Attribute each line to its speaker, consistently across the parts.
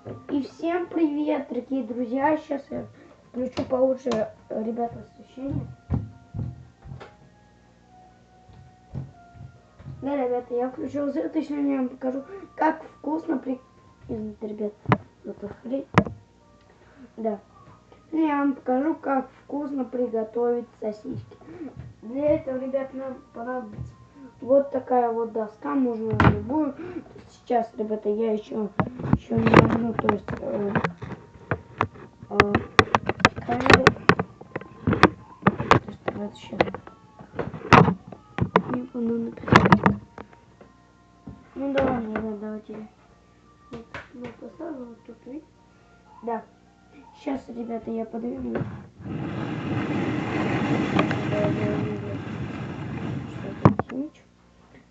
Speaker 1: И всем привет, дорогие друзья. Сейчас я включу получше, ребята, освещение. Да, ребята, я включил свет, и сегодня я вам покажу, как вкусно ребят, вот открыть. Да. Я вам покажу, как вкусно приготовить сосиски. Для этого, ребят, нам понадобится вот такая вот доска, можно любую. Сейчас, ребята, я еще не возьму, то есть камеру. То есть сейчас не буду написать. Ну да ладно, ребят, давайте. Вот поставлю вот тут, видите? Да. Сейчас, ребята, я подвину.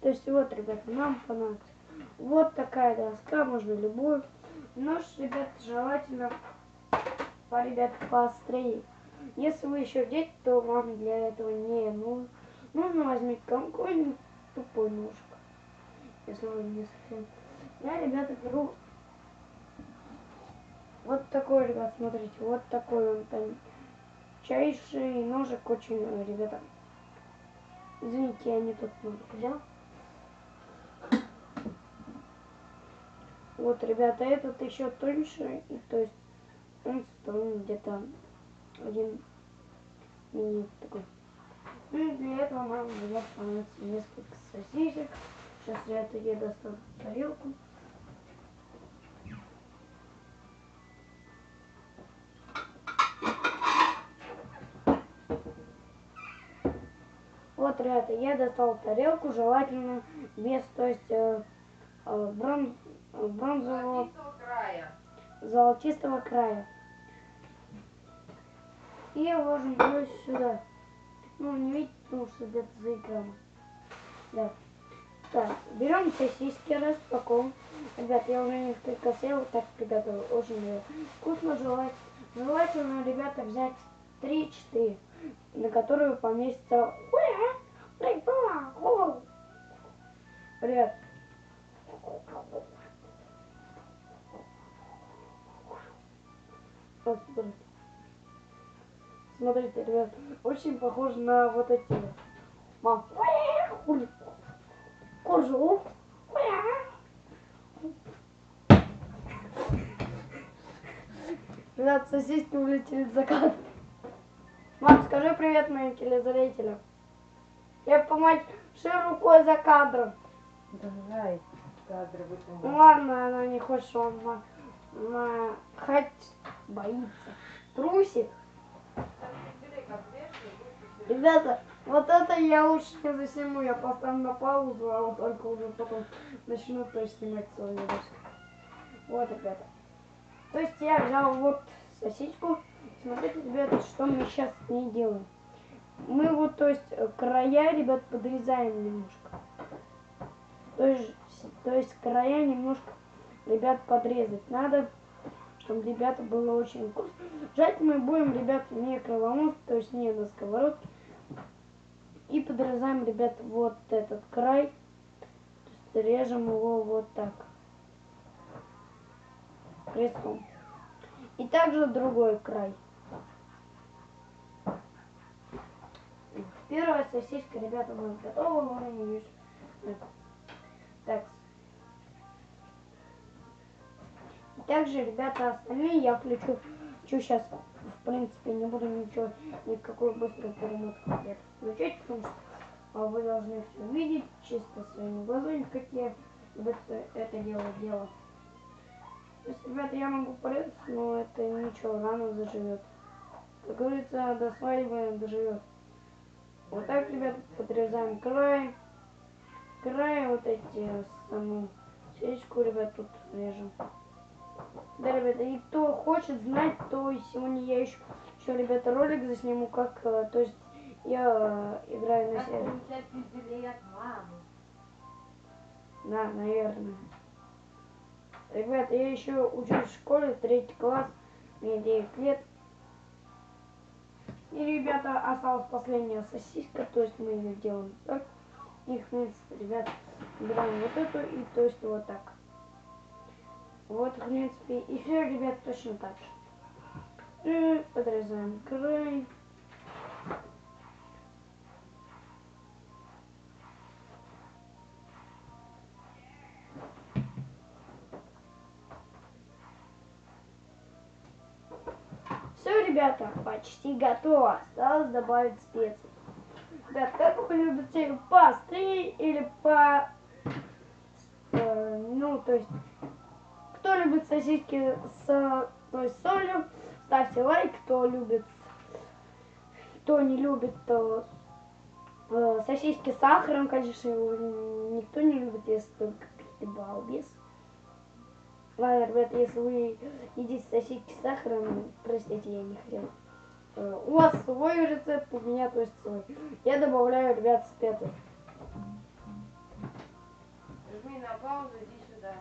Speaker 1: То есть вот, ребята, нам понадобится вот такая доска, можно любую. Нож, ребят, желательно, ребят, поострее. Если вы еще дети, то вам для этого не нужно. Нужно возьмите какой-нибудь тупой ножик, если вы не совсем. Я, ребята, беру вот такой, ребят, смотрите, вот такой он там. Чайший ножик очень, ребята. Извините, я не тот ножик взял. Вот, ребята, этот еще тоньше, и то есть он стоит где-то 1 миллиметр такой. Ну и для этого нам будет понадобиться несколько сосисок. Сейчас я достану тарелку. Вот, ребята, я достал тарелку, желательно без, то есть бронзового золотистого края. И ложим ее сюда. Ну, не видите, потому что где-то за экраном. Да. Так, берем сосиски, распаковываем. Ребят, я уже несколько съел, так приготовил. Очень вкусно, желательно, ребята, взять 3-4, на которые поместится. Ребят. Вот, смотрите, ребят, очень похоже на вот эти вот. Мам. Кожу. Ребят, сосиски улетели за кадр. Мам, скажи привет моим телезрителям. Я помочь рукой за кадром.
Speaker 2: Давай кадры выпомогу.
Speaker 1: Ну ладно, она не хочет, он хоть боится. Трусит. Ребята, вот это я лучше не засниму, я поставлю на паузу, а вот только уже потом начну, то есть, снимать свой видос. Вот, ребята. То есть я взял вот сосиску. Смотрите, ребята, что мы сейчас с ней делаем. Мы вот, то есть, края, ребят, подрезаем немножко. То есть края немножко, ребят, подрезать надо, чтобы, ребята, было очень вкусно. Жать мы будем, ребят, в микроволновке, то есть не на сковородке. И подрезаем, ребят, вот этот край. То есть режем его вот так. Крестом. И также другой край. Первая сосиска, ребята, у нас готова, но не вижу. Так. И также, ребята, остальные я включу сейчас, в принципе, не буду ничего, никакой быстрой перемотки, ребята, включать, потому что вы должны все видеть чисто своими глазами, как я, ребята, это дело. То есть, ребята, я могу порезать, но это ничего, рано заживет. Как говорится, до свадьбы доживет. Вот так, ребята, подрезаем край, вот эти саму сечку, ребят, тут режем. Да, ребята, и кто хочет знать, то сегодня я еще ребята, ролик засниму, как, то есть я играю на сервере. Да, наверное. Ребята, я еще учусь в школе, 3 класс, мне 9 лет. И, ребята, осталась последняя сосиска, то есть мы ее делаем так. И, в принципе, ребят, берем вот эту и, то есть, вот так. Вот, в принципе, и все, ребят, точно так же. И подрезаем край. Все, ребята, почти готово. Осталось добавить специи. Ребят, как вы любите, поострее или по... ну, то есть, кто любит сосиски с, то есть, солью, ставьте лайк. Кто не любит, то сосиски с сахаром, конечно, никто не любит, если только какие-то балбес. Ладно, ребята, если вы едите сосиски с сахаром, простите, я не хрен. У вас свой рецепт, у меня то есть свой. Я добавляю, ребят, специи.
Speaker 2: Жми на паузу, иди сюда.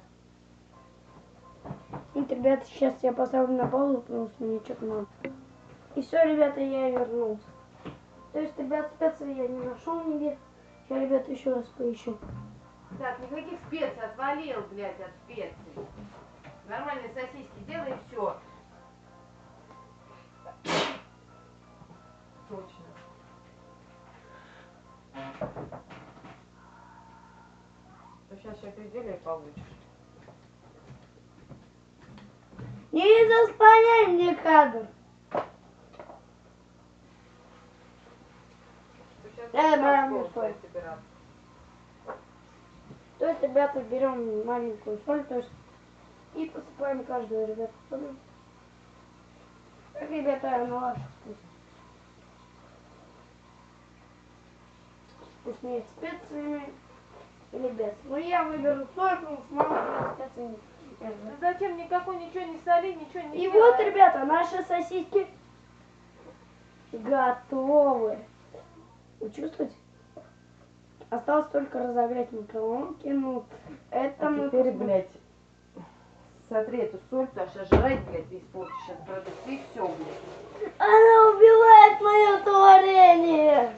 Speaker 1: И, ребята, сейчас я поставлю на паузу, потому что мне что-то надо. И все, ребята, я вернулся. То есть, ребят, специи я не нашел нигде. Сейчас, ребята, еще раз поищу.
Speaker 2: Так, никаких специй, отвалил, блядь, от специй. Нормальные сосиски делай и все. Точно. То сейчас все переделай и получишь.
Speaker 1: Не заспоняй мне кадр. Соль. То есть, ребята, берем маленькую соль, то есть, и посыпаем каждую, ребята, солью. Так, ребята, на ваш вкус. Вкуснее с специями или без. Но я выберу соль, потому что мало специями.
Speaker 2: Ну зачем никакой ничего не соли, ничего не
Speaker 1: И
Speaker 2: делай.
Speaker 1: вот, ребята, наши сосиски готовы. Вы чувствуете? Осталось только разогреть в микроволновке. Ну, это мы
Speaker 2: теперь,
Speaker 1: посмотрим.
Speaker 2: блядь, сотри эту соль, потому что жрать, блядь, ты испортишь сейчас продукты и все, блядь.
Speaker 1: Она убивает мое творение.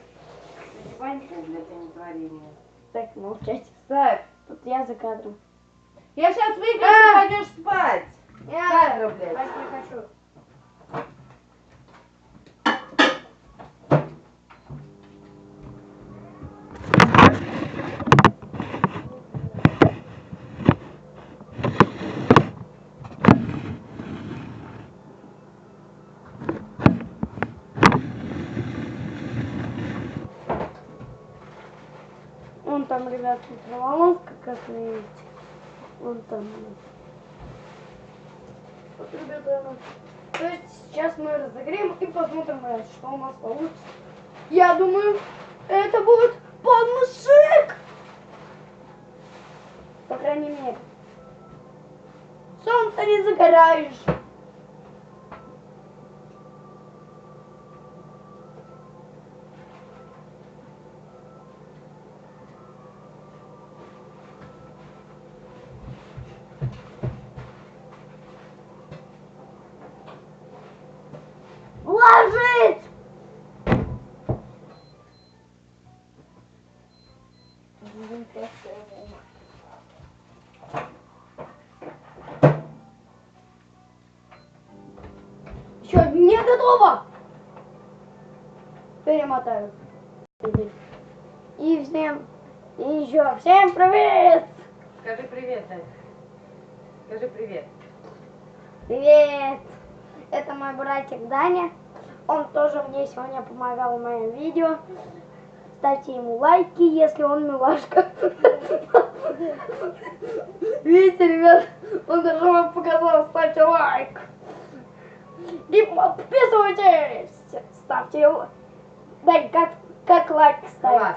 Speaker 2: Ванька, блядь, а не творение.
Speaker 1: Так, молчать.
Speaker 2: Ставь.
Speaker 1: Тут я за кадром.
Speaker 2: Я сейчас выключу, и пойдешь спать.
Speaker 1: Я
Speaker 2: Кадра, блядь.
Speaker 1: спать не хочу. Вон там, ребят, микроволновка, как вы видите. Вон там. Вот, ребята, она. То есть сейчас мы разогреем и посмотрим, что у нас получится. Я думаю, это будет подмышек. По крайней мере. Солнце не загораешь. Ложись! Еще не готово! Перемотаю. И всем, и еще всем привет!
Speaker 2: Скажи привет, Дань. Скажи привет.
Speaker 1: Привет! Это мой братик Даня. Он тоже мне сегодня помогал в моем видео. Ставьте ему лайки, если он милашка. Видите, ребят, он даже вам показал, ставьте лайк. И подписывайтесь. Ставьте лайк. Дань, как лайк ставить?
Speaker 2: Класс.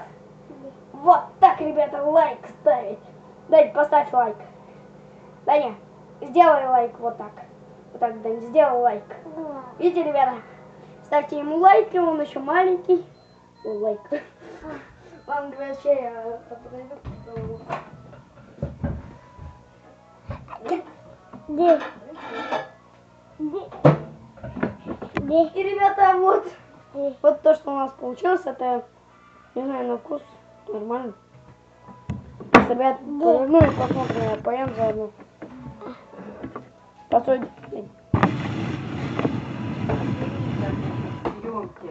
Speaker 1: Вот так, ребята, лайк ставить. Дань, поставь лайк. Даня, сделай лайк вот так. Вот так, Дань, сделай лайк. Видите, ребята? Ставьте ему лайки, он еще маленький. Лайк. Ладно, ребят, сейчас я подойду. И, ребята, вот то, что у нас получилось, это, не знаю, на вкус нормально. Ребят, ну и посмотрим, я поем заодно. посуде.
Speaker 2: Съемки.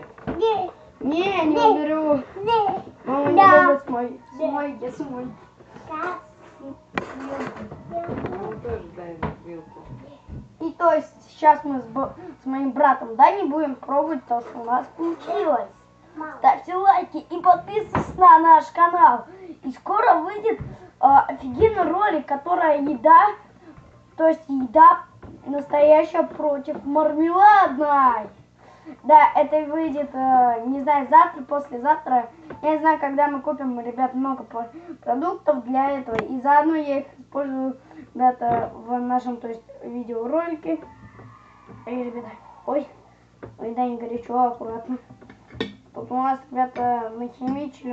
Speaker 1: Не уберу. Мама не любит смой. Я смой.
Speaker 2: Ну, тоже дай вилку.
Speaker 1: И то есть сейчас мы с моим братом Дани будем пробовать то, что у нас получилось. Ставьте лайки и подписывайтесь на наш канал. И скоро выйдет офигенный ролик, которая еда, то есть еда настоящая против мармеладной. Да, это выйдет, не знаю, завтра, послезавтра. Я не знаю, когда мы купим, ребят, много продуктов для этого. И заодно я их использую, ребята, в нашем, то есть, видеоролике. Эй, ребята, ой, да, не горячо, аккуратно. Тут у нас, ребята, нахимичили.